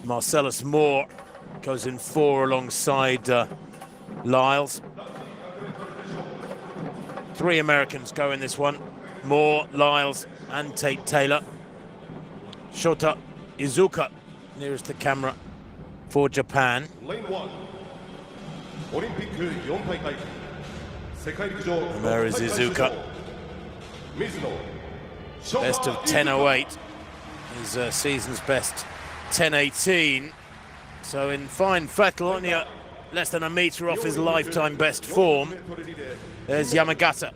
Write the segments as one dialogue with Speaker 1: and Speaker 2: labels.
Speaker 1: Marcellus Moore goes in 4 alongside Lyles. 3 Americans go in this one. Moore, Lyles and Tate Taylor. Shota Izuka nearest the camera for Japan.
Speaker 2: Lane 1.
Speaker 1: And there is Izuka. Best of 10.08. His season's best 10.18. So in fine fettle, only less than a metre off his lifetime best form. There's Yamagata.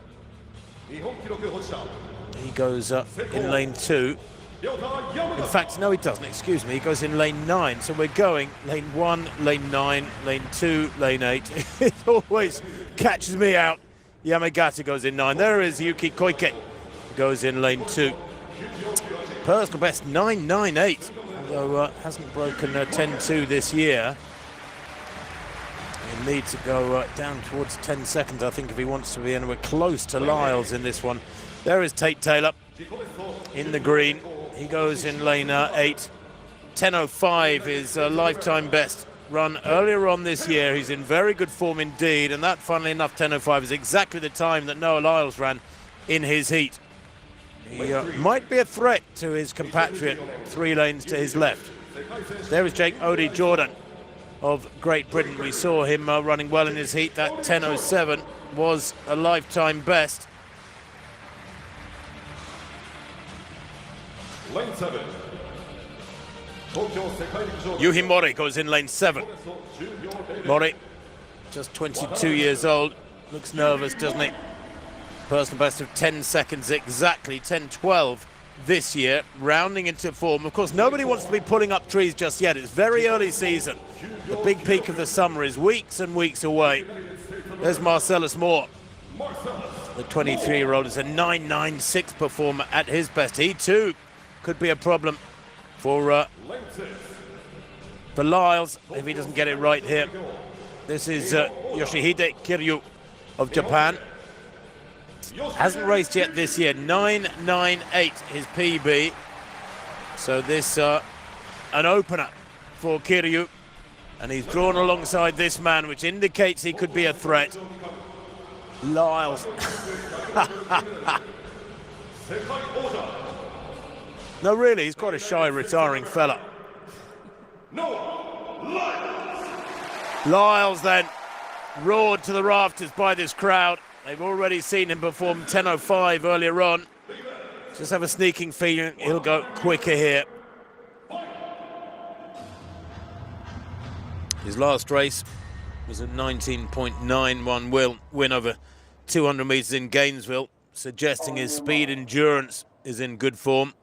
Speaker 1: He goes in lane 2. In fact, no he doesn't, excuse me, he goes in lane 9. So we're going lane 1, lane 9, lane 2, lane 8. It always catches me out. Yamagata goes in 9. There is Yuki Koike, goes in lane 2. Personal best 9.98, although hasn't broken 10.2 this year. He'll need to go down towards 10 seconds, I think, if he wants to be anywhere close to Lyles in this one. There is Tate Taylor in the green. He goes in lane 8. 10.05 is a lifetime best run earlier on this year. He's in very good form indeed, and that, funnily enough, 10.05 is exactly the time that Noah Lyles ran in his heat. He might be a threat to his compatriot 3 lanes to his left. There is Jake Odey-Jordan of Great Britain. We saw him running well in his heat. That 10.07 was a lifetime best.
Speaker 2: Lane 7.
Speaker 1: Yuhi Mori goes in lane 7. Mori, just 22 years old, looks nervous, doesn't he? Personal best of 10 seconds exactly, 10.12 this year, rounding into form. Of course, nobody wants to be pulling up trees just yet. It's very early season. The big peak of the summer is weeks and weeks away. There's Marcellus Moore. The 23-year-old is a 9.96 performer at his best. He too could be a problem for Lyles if he doesn't get it right here. This is Yoshihide Kiryu of Japan. Hasn't raced yet this year. 9.98 his PB. So this an opener for Kiryu, and he's drawn alongside this man, which indicates he could be a threat. Lyles. No, really, he's quite a shy, retiring fella. Lyles then roared to the rafters by this crowd. They've already seen him perform 10.05 earlier on. Just have a sneaking feeling he'll go quicker here. His last race was a 19.91 win over 200 metres in Gainesville, suggesting his speed endurance is in good form.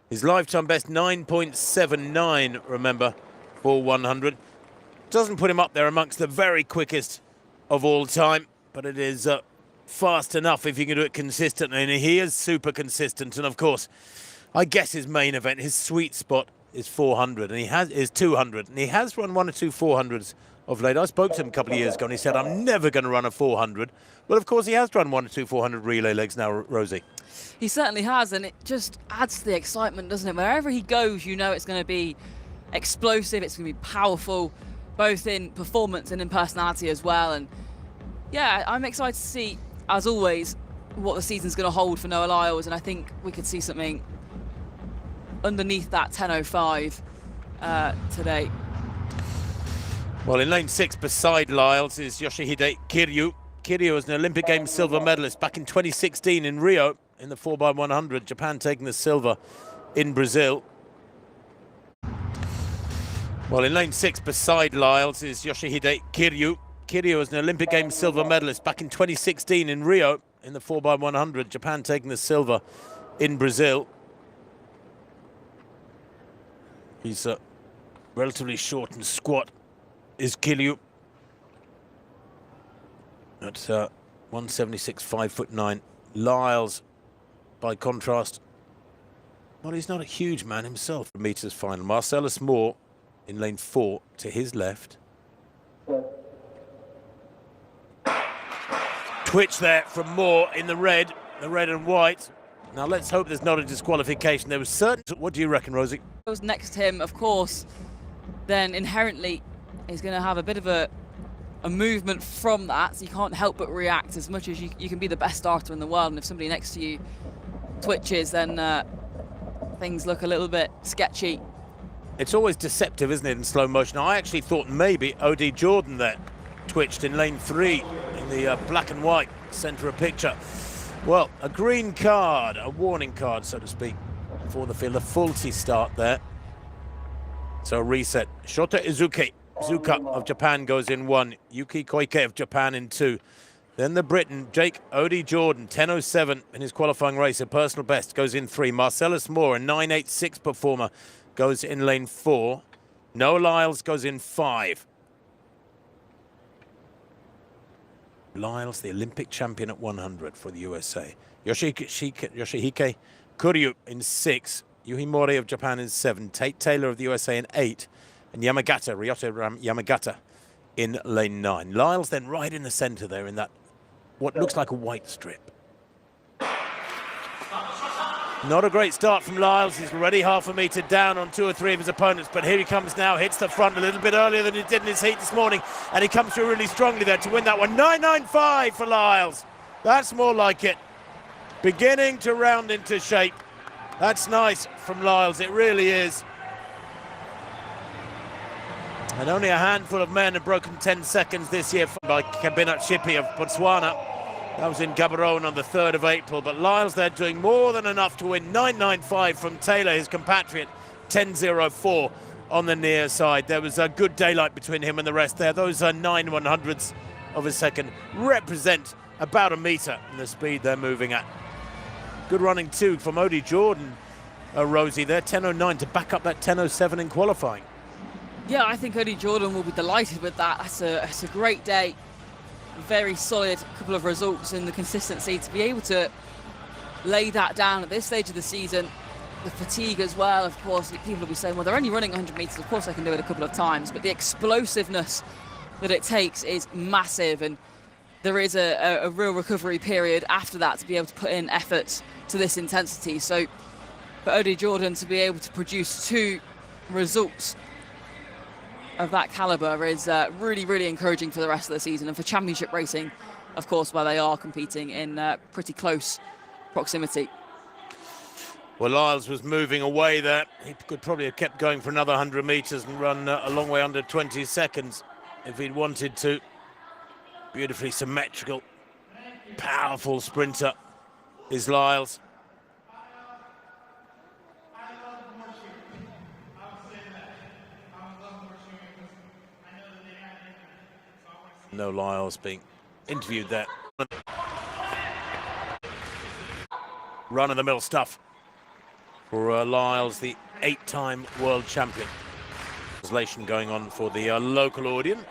Speaker 1: His lifetime best 9.79, remember, for 100. Doesn't put him up there amongst the very quickest of all time, but it is fast enough if you can do it consistently, and he is super consistent. And of course, I guess his main event, his sweet spot, is 400, and is 200, and he has run 1 or 2 400s of late. I spoke to him a couple of years ago, and he said, "I'm never going to run a 400." Well, of course, he has run 1 or 2 400 relay legs now, Rosie.
Speaker 3: He certainly has, and it just adds to the excitement, doesn't it? Wherever he goes, you know it's going to be explosive, it's going to be powerful, both in performance and in personality as well. And yeah, I'm excited to see, as always, what the season's going to hold for Noah Lyles, and I think we could see something underneath that 10.05 today.
Speaker 1: Well, in lane 6 beside Lyles is Yoshihide Kiryu. Kiryu was an Olympic Games silver medalist back in 2016 in Rio in the 4x100. Japan taking the silver in Brazil. Well, in lane 6 beside Lyles is Yoshihide Kiryu. Kiryu was an Olympic Games silver medalist back in 2016 in Rio in the 4x100. Japan taking the silver in Brazil. He's relatively short and squat, is Kiryu. At 176, 5'9". Lyles, by contrast, well, he's not a huge man himself. Meters final. Marcellus Moore in lane 4 to his left. Twitch there from Moore in the red and white. Now let's hope there's not a disqualification. There was certain. What do you reckon, Rosie?
Speaker 3: Next to him, of course, then inherently he's going to have a bit of a movement from that, so you can't help but react. As much as you can be the best starter in the world, and if somebody next to you twitches, then things look a little bit sketchy.
Speaker 1: It's always deceptive, isn't it, in slow motion? I actually thought maybe O.D. Jordan there twitched in lane 3 in the black and white centre of picture. Well, a green card, a warning card, so to speak, for the field. A faulty start there. So reset. Shota Izuka of Japan goes in 1. Yuki Koike of Japan in 2. Then the Briton, Jake O.D. Jordan, 10.07 in his qualifying race, a personal best, goes in 3. Marcellus Moore, a 9.86 performer, goes in lane 4. Noah Lyles goes in 5. Lyles, the Olympic champion at 100 for the USA. Yoshihike Kuryu in 6. Yuhi Mori of Japan in 7. Tate Taylor of the USA in 8. And Yamagata, Ryota Yamagata in lane 9. Lyles then right in the centre there in that, what looks like a white strip. Not a great start from Lyles. He's already half a metre down on 2 or 3 of his opponents, but here he comes now, hits the front a little bit earlier than he did in his heat this morning, and he comes through really strongly there to win that one. 9.95 for Lyles. That's more like it. Beginning to round into shape. That's nice from Lyles, it really is. And only a handful of men have broken 10 seconds this year by Kebinat Shipi of Botswana. That was in Gaborone on the 3rd of April, but Lyles there doing more than enough to win. 9.95 from Taylor, his compatriot, 10.04 on the near side. There was a good daylight between him and the rest there. Those 9/100ths of a second represent about a metre in the speed they're moving at. Good running too from O.D. Jordan, Rosie there, 10.09 to back up that 10.07 in qualifying.
Speaker 3: Yeah, I think O.D. Jordan will be delighted with that. That's a great day. Very solid couple of results and the consistency to be able to lay that down at this stage of the season. The fatigue as well, of course. People will be saying, well, they're only running 100 metres. Of course, they can do it a couple of times. But the explosiveness that it takes is massive. And there is a real recovery period after that to be able to put in efforts to this intensity. So for O.D. Jordan to be able to produce 2 results of that caliber is really, really encouraging for the rest of the season and for championship racing, of course, where they are competing in pretty close proximity.
Speaker 1: Well, Lyles was moving away there. He could probably have kept going for another 100 metres and run a long way under 20 seconds if he'd wanted to. Beautifully symmetrical, powerful sprinter is Lyles. No Lyles being interviewed there. Run-of-the-mill stuff for Lyles, the 8-time world champion. Translation going on for the local audience.